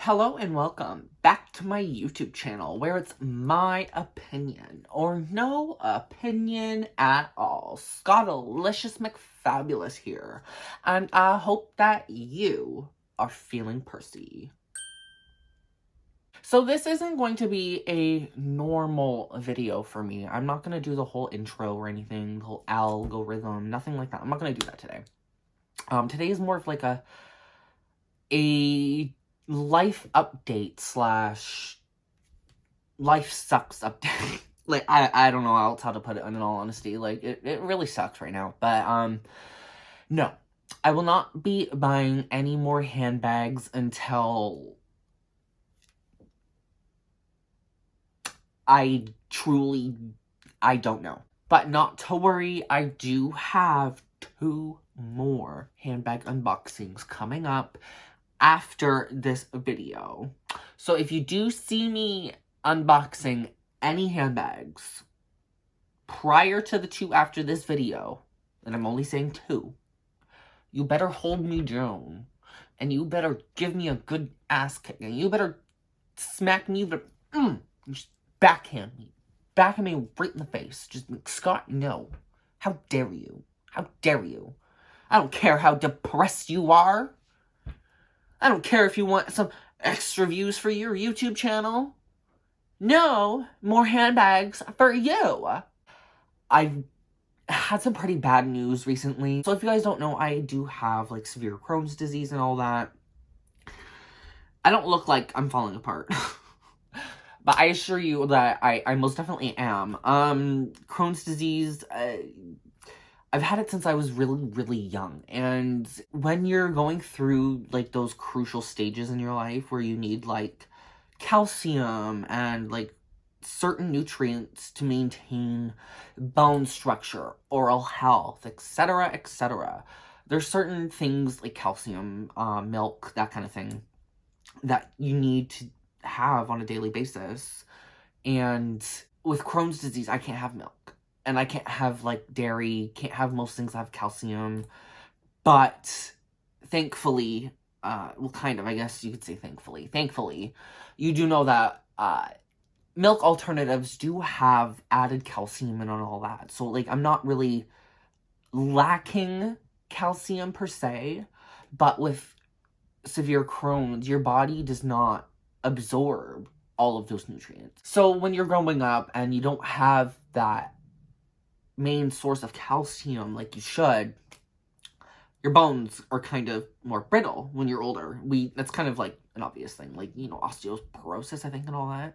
Hello and welcome back to my YouTube channel where it's my opinion or no opinion at all. Scottilicious Mcfabulous here, and I hope that you are feeling Percy. So this isn't going to be a normal video for me. I'm not going to do the whole intro or anything, the whole algorithm, nothing like that. I'm not going to do that today. Today is more of like a life update slash life sucks update. Like, I don't know else how to put it, in all honesty. Like, it really sucks right now. But, no. I will not be buying any more handbags until I don't know. But not to worry, I do have 2 more handbag unboxings coming up after this video. So if you do see me unboxing any handbags prior to the 2 after this video, and I'm only saying 2, you better hold me down, and you better give me a good ass kick, and you better smack me just backhand me right in the face. Just, Scott, no. How dare you? How dare you? I don't care how depressed you are. I don't care if you want some extra views for your YouTube channel. No more handbags for you. I've had some pretty bad news recently. So if you guys don't know, I do have like severe Crohn's disease and all that. I don't look like I'm falling apart. But I assure you that I most definitely am. Crohn's disease, I've had it since I was really, really young, and when you're going through, like, those crucial stages in your life where you need, like, calcium and, like, certain nutrients to maintain bone structure, oral health, etc., etc., there's certain things, like calcium, milk, that kind of thing, that you need to have on a daily basis, and with Crohn's disease, I can't have milk. And I can't have, like, dairy, can't have most things that have calcium. But, thankfully, well, kind of, I guess you could say thankfully, you do know that, milk alternatives do have added calcium and all that. So, like, I'm not really lacking calcium per se. But with severe Crohn's, your body does not absorb all of those nutrients. So, when you're growing up and you don't have that main source of calcium like you should, your bones are kind of more brittle when you're older. That's kind of like an obvious thing, like, you know, osteoporosis, I think, and all that.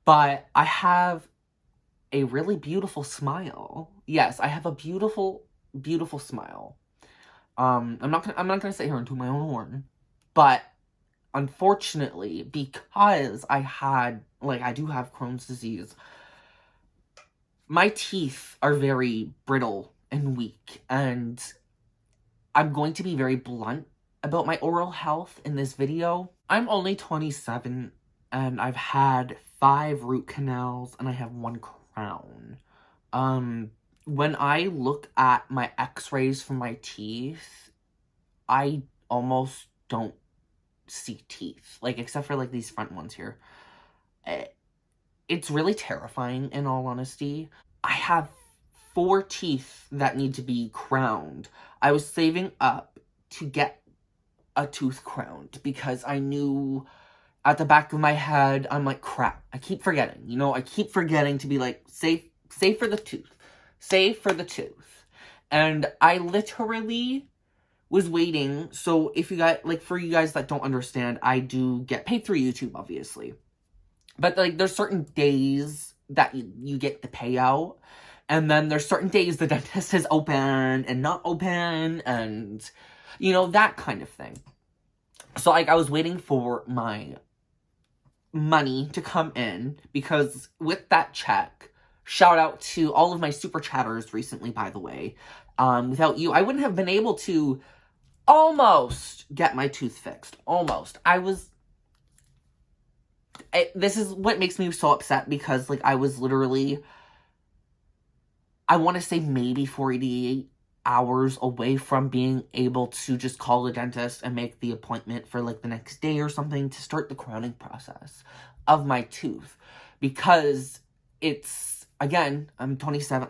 But I have a really beautiful smile. Yes, I have a beautiful, beautiful smile. I'm not gonna sit here and toot my own horn, but unfortunately, because I do have Crohn's disease, my teeth are very brittle and weak, and I'm going to be very blunt about my oral health in this video. I'm only 27, and I've had 5 root canals, and I have 1 crown. When I look at my x-rays from my teeth, I almost don't see teeth. Like, except for, like, these front ones here. It's really terrifying, in all honesty. I have 4 teeth that need to be crowned. I was saving up to get a tooth crowned because I knew at the back of my head, I'm like, crap, I keep forgetting. You know, I keep forgetting to be like, save for the tooth. Save for the tooth. And I literally was waiting. So if you guys, like, for you guys that don't understand, I do get paid through YouTube, obviously. But, like, there's certain days that you get the payout, and then there's certain days the dentist is open and not open, and, you know, that kind of thing. So, like, I was waiting for my money to come in, because with that check, shout out to all of my super chatters recently, by the way, without you, I wouldn't have been able to almost get my tooth fixed. Almost. This is what makes me so upset, because, like, I was literally, I want to say maybe 48 hours away from being able to just call the dentist and make the appointment for like the next day or something to start the crowning process of my tooth. Because it's, again, I'm 27,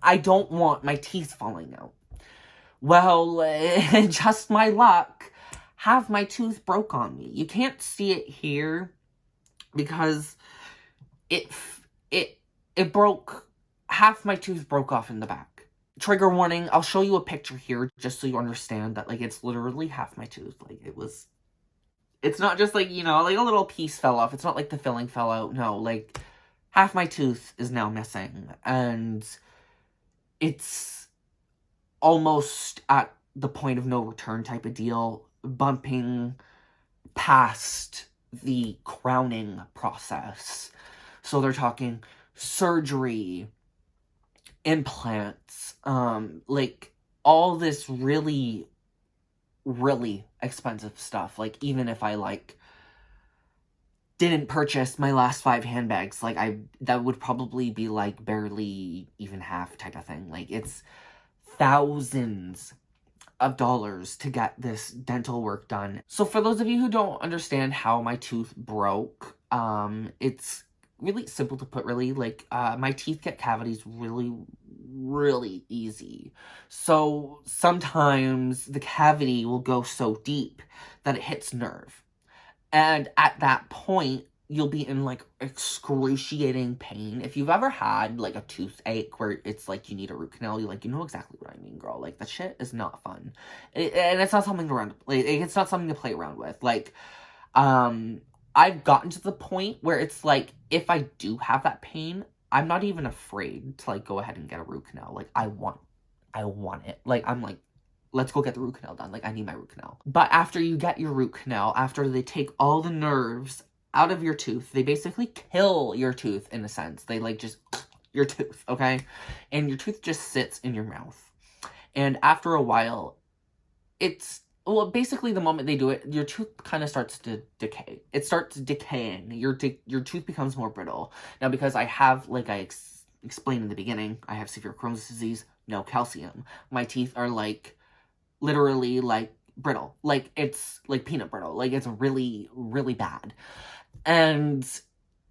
I don't want my teeth falling out. Well, just my luck, half my tooth broke on me. You can't see it here because it broke, half my tooth broke off in the back. Trigger warning, I'll show you a picture here just so you understand that, like, it's literally half my tooth. Like, it's not just, like, you know, like a little piece fell off. It's not like the filling fell out. No, like, half my tooth is now missing. And it's almost at the point of no return type of deal, bumping past the crowning process. So they're talking surgery, implants, like all this really, really expensive stuff. Like, even if I like didn't purchase my last 5 handbags, like that would probably be like barely even half type of thing. Like, it's thousands of dollars to get this dental work done. So for those of you who don't understand how my tooth broke, it's really simple to put, really. Like, my teeth get cavities really, really easy. So sometimes the cavity will go so deep that it hits nerve. And at that point, you'll be in, like, excruciating pain. If you've ever had, like, a toothache where it's, like, you need a root canal, you know exactly what I mean, girl. Like, that shit is not fun. And it's not something to it's not something to play around with. Like, I've gotten to the point where it's, like, if I do have that pain, I'm not even afraid to, like, go ahead and get a root canal. Like, I want it. Like, I'm like, let's go get the root canal done. Like, I need my root canal. But after you get your root canal, after they take all the nerves out of your tooth, they basically kill your tooth, in a sense. They, like, just your tooth, okay? And your tooth just sits in your mouth. And after a while, well, basically the moment they do it, your tooth kind of starts to decay. It starts decaying. Your tooth becomes more brittle. Now, because I have, like I explained in the beginning, I have severe Crohn's disease, no calcium. My teeth are, like, literally, like, brittle. Like, it's, like, peanut brittle. Like, it's really, really bad. And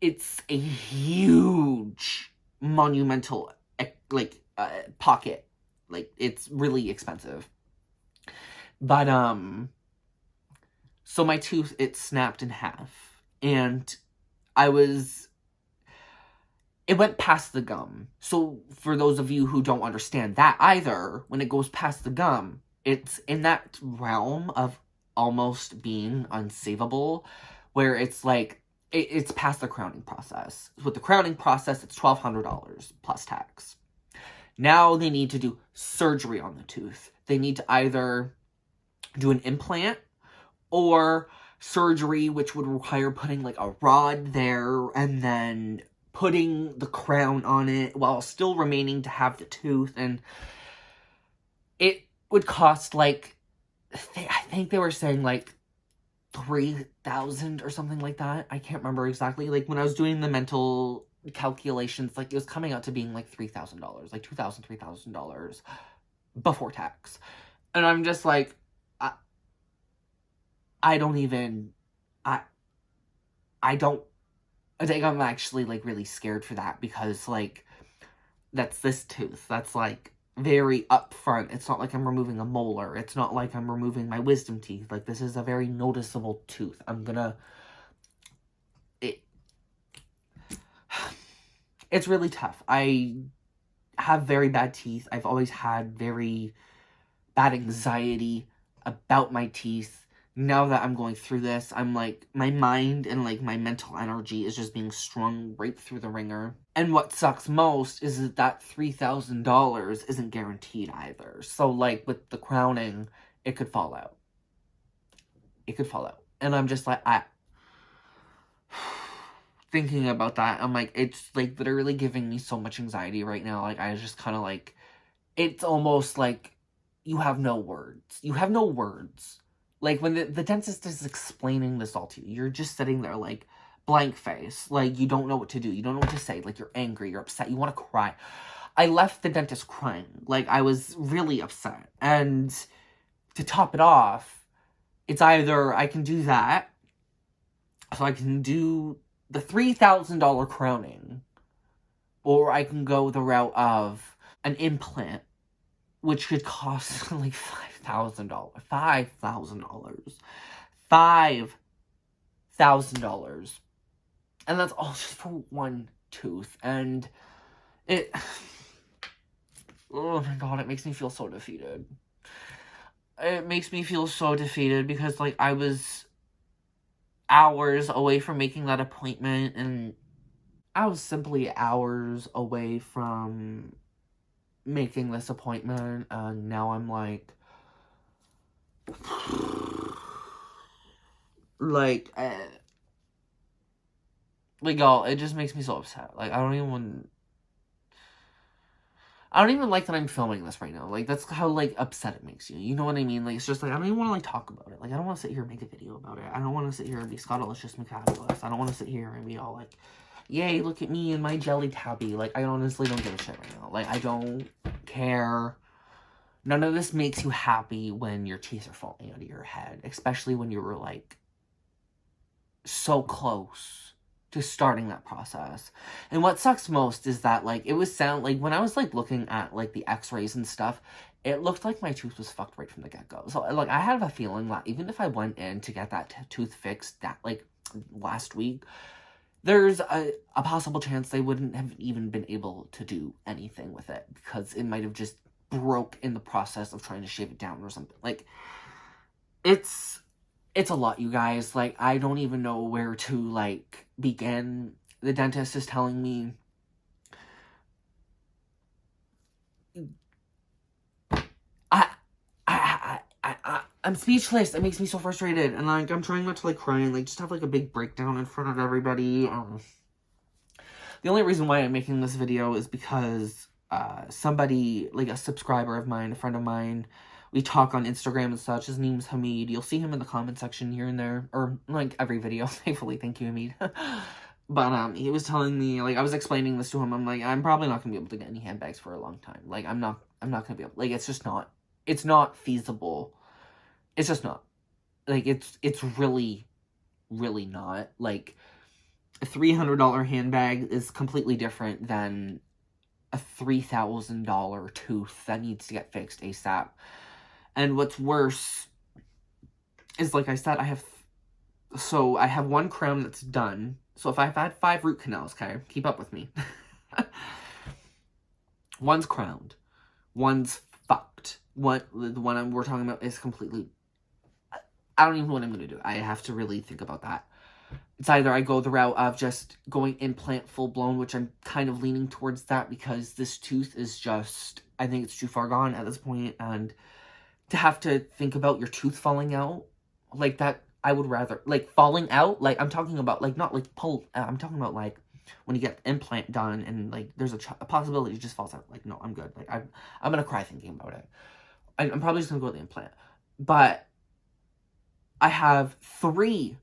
it's a huge, monumental, like, pocket. Like, it's really expensive. But, so my tooth, it snapped in half. And it went past the gum. So, for those of you who don't understand that either, when it goes past the gum, it's in that realm of almost being unsavable, where it's like, it's past the crowning process. With the crowning process, it's $1,200 plus tax. Now they need to do surgery on the tooth. They need to either do an implant or surgery, which would require putting, like, a rod there and then putting the crown on it while still remaining to have the tooth. And it would cost, like, I think they were saying, like, $3,000 or something like that. I can't remember exactly. Like, when I was doing the mental calculations, like, it was coming out to being, like, $3,000. Like, $2,000, $3,000 before tax. And I'm just like, I don't even, I think I'm actually, like, really scared for that, because, like, that's this tooth. That's, like, very upfront. It's not like I'm removing a molar. It's not like I'm removing my wisdom teeth. Like, this is a very noticeable tooth. It's really tough. I have very bad teeth. I've always had very bad anxiety about my teeth. Now that I'm going through this, I'm like, my mind and, like, my mental energy is just being strung right through the ringer. And what sucks most is that $3,000 isn't guaranteed either. So, like, with the crowning, it could fall out. It could fall out. And I'm just like, thinking about that, I'm like, it's, like, literally giving me so much anxiety right now. Like, I just kind of, like, it's almost like you have no words. You have no words. Like, when the dentist is explaining this all to you, you're just sitting there, like, blank face. Like, you don't know what to do. You don't know what to say. Like, you're angry. You're upset. You want to cry. I left the dentist crying. Like, I was really upset. And to top it off, it's either I can do that, so I can do the $3,000 crowning, or I can go the route of an implant, which could cost like $5,000. $5,000. And that's all just for one tooth. And it... oh my god, it makes me feel so defeated. It makes me feel so defeated because, like, I was hours away from making that appointment, and I was simply hours away from making this appointment, and now I'm like, y'all, it just makes me so upset. Like, I don't even like that I'm filming this right now. Like, that's how, like, upset it makes you. You know what I mean? Like, it's just, like, I don't even want to, like, talk about it. Like, I don't want to sit here and make a video about it. I don't want to sit here and be Scottilicious Mcfabulous. I don't want to sit here and be all, like, yay, look at me and my jelly tabby. Like, I honestly don't give a shit right now. Like, I don't care. None of this makes you happy when your teeth are falling out of your head. Especially when you were, like, so close to starting that process. And what sucks most is that, like, it was like, when I was, like, looking at, like, the x-rays and stuff, it looked like my tooth was fucked right from the get-go. So, like, I have a feeling that even if I went in to get that tooth fixed that, like, last week, there's a possible chance they wouldn't have even been able to do anything with it, because it might have just broke in the process of trying to shave it down or something. Like, it's a lot, you guys. Like, I don't even know where to, like, begin. The dentist is telling me I'm speechless. It makes me so frustrated. And, like, I'm trying not to, like, cry and, like, just have, like, a big breakdown in front of everybody. The only reason why I'm making this video is because somebody, like, a subscriber of mine, a friend of mine, we talk on Instagram and such. His name's Hamid. You'll see him in the comment section here and there. Or, like, every video, thankfully. Thank you, Hamid. But, he was telling me, like, I was explaining this to him. I'm like, I'm probably not gonna be able to get any handbags for a long time. Like, I'm not gonna be able, like, it's just not, it's not feasible. It's just not. Like, it's really, really not. Like, a $300 handbag is completely different than a $3,000 tooth that needs to get fixed ASAP. And what's worse is, like I said, I have one crown that's done. So if I've had 5 root canals, okay, keep up with me. One's crowned. One's fucked. The one we're talking about is completely... I don't even know what I'm going to do. I have to really think about that. It's either I go the route of just going implant full-blown, which I'm kind of leaning towards that because this tooth is just... I think it's too far gone at this point, and to have to think about your tooth falling out like that, I would rather... Like, falling out, like, I'm talking about, like, not, like, pull... I'm talking about, like, when you get the implant done and, like, there's a possibility it just falls out. Like, no, I'm good. Like, I'm going to cry thinking about it. I'm probably just going to go with the implant. But I have three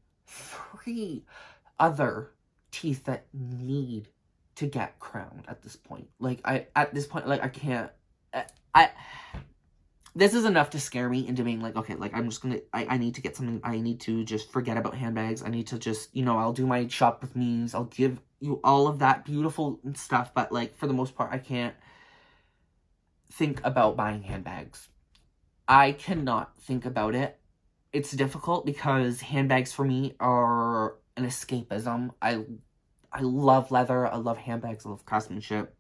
other teeth that need to get crowned at this point. Like, at this point, like, I can't... This is enough to scare me into being like, okay, like, I'm just gonna... I need to get something... I need to just forget about handbags. I need to just, you know, I'll do my shop with me's. I'll give you all of that beautiful stuff. But, like, for the most part, I can't think about buying handbags. I cannot think about it. It's difficult because handbags for me are an escapism. I love leather. I love handbags. I love craftsmanship.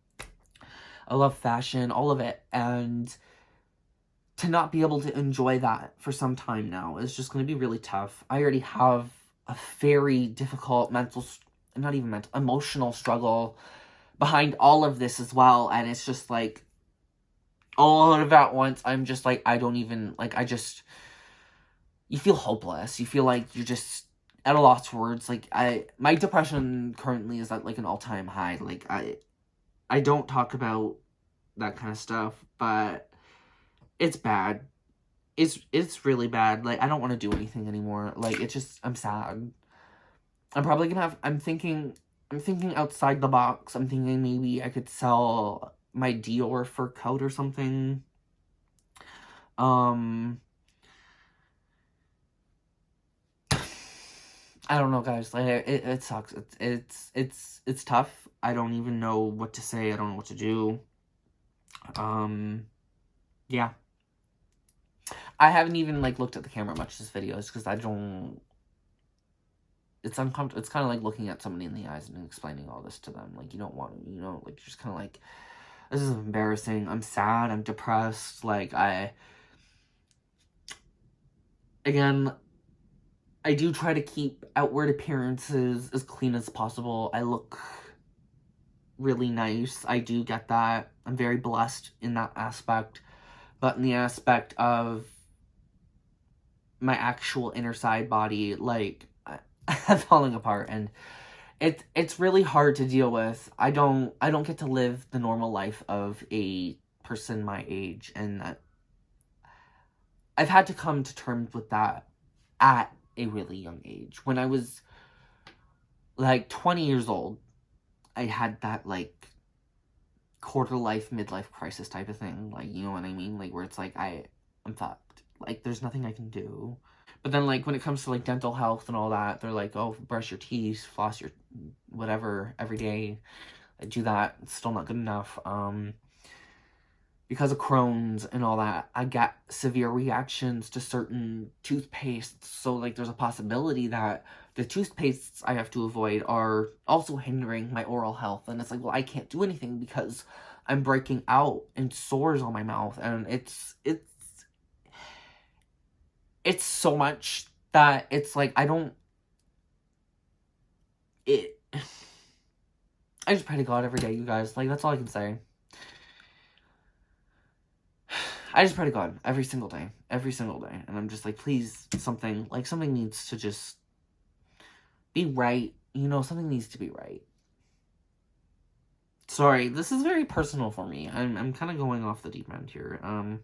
I love fashion. All of it. And to not be able to enjoy that for some time now is just going to be really tough. I already have a very difficult emotional struggle behind all of this as well. And it's just like, all of it at once, I'm just like, I don't even, like, you feel hopeless. You feel like you're just at a loss for words. Like, my depression currently is at, like, an all-time high. Like, I don't talk about that kind of stuff, but it's bad. It's really bad. Like, I don't want to do anything anymore. Like, it's just, I'm sad. I'm probably gonna have, I'm thinking outside the box. I'm thinking maybe I could sell my Dior fur coat or something. I don't know, guys. Like, it sucks. It's tough. I don't even know what to say. I don't know what to do. Yeah. I haven't even, like, looked at the camera much this video. It's because I don't... It's uncomfortable. It's kind of like looking at somebody in the eyes and explaining all this to them. Like, you don't want to, you know? Like, you're just kind of like, this is embarrassing. I'm sad. I'm depressed. Like, Again, I do try to keep outward appearances as clean as possible. I look really nice. I do get that. I'm very blessed in that aspect. But in the aspect of my actual inner side body, like, I'm falling apart, and it's really hard to deal with. I don't get to live the normal life of a person my age, and I've had to come to terms with that at a really young age. When I was like 20 years old, I had that like quarter life, midlife crisis type of thing. Like, you know what I mean? Like, where it's like, I'm fucked. Like, there's nothing I can do. But then, like, when it comes to, like, dental health and all that, they're like, oh, brush your teeth, floss your whatever every day. I do that. It's still not good enough. Because of Crohn's and all that, I get severe reactions to certain toothpastes. So, like, there's a possibility that the toothpastes I have to avoid are also hindering my oral health. And it's like, well, I can't do anything because I'm breaking out in sores on my mouth. And it's so much that it's like, I just pray to God every day, you guys. Like, that's all I can say. I just pray to God every single day. And I'm just like, please, something needs to just be right. You know, something needs to be right. Sorry, this is very personal for me. I'm kind of going off the deep end here. I'm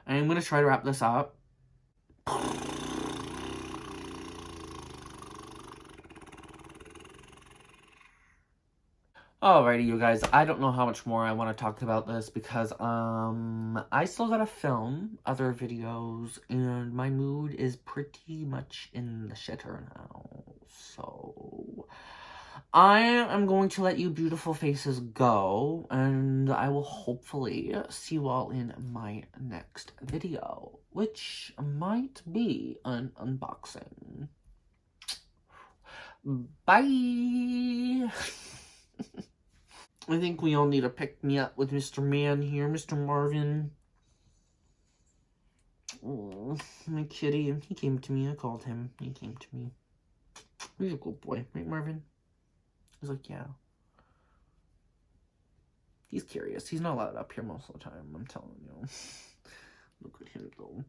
going to try to wrap this up. Alrighty, you guys, I don't know how much more I want to talk about this because, I still gotta film other videos, and my mood is pretty much in the shitter now, so I am going to let you beautiful faces go, and I will hopefully see you all in my next video, which might be an unboxing. Bye! I think we all need to pick me up with Mr. Man here, Mr. Marvin. Oh, my kitty. He came to me. I called him. He came to me. He's a good boy, right, Marvin? He's like, yeah. He's curious. He's not allowed up here most of the time, I'm telling you. Look at him, though.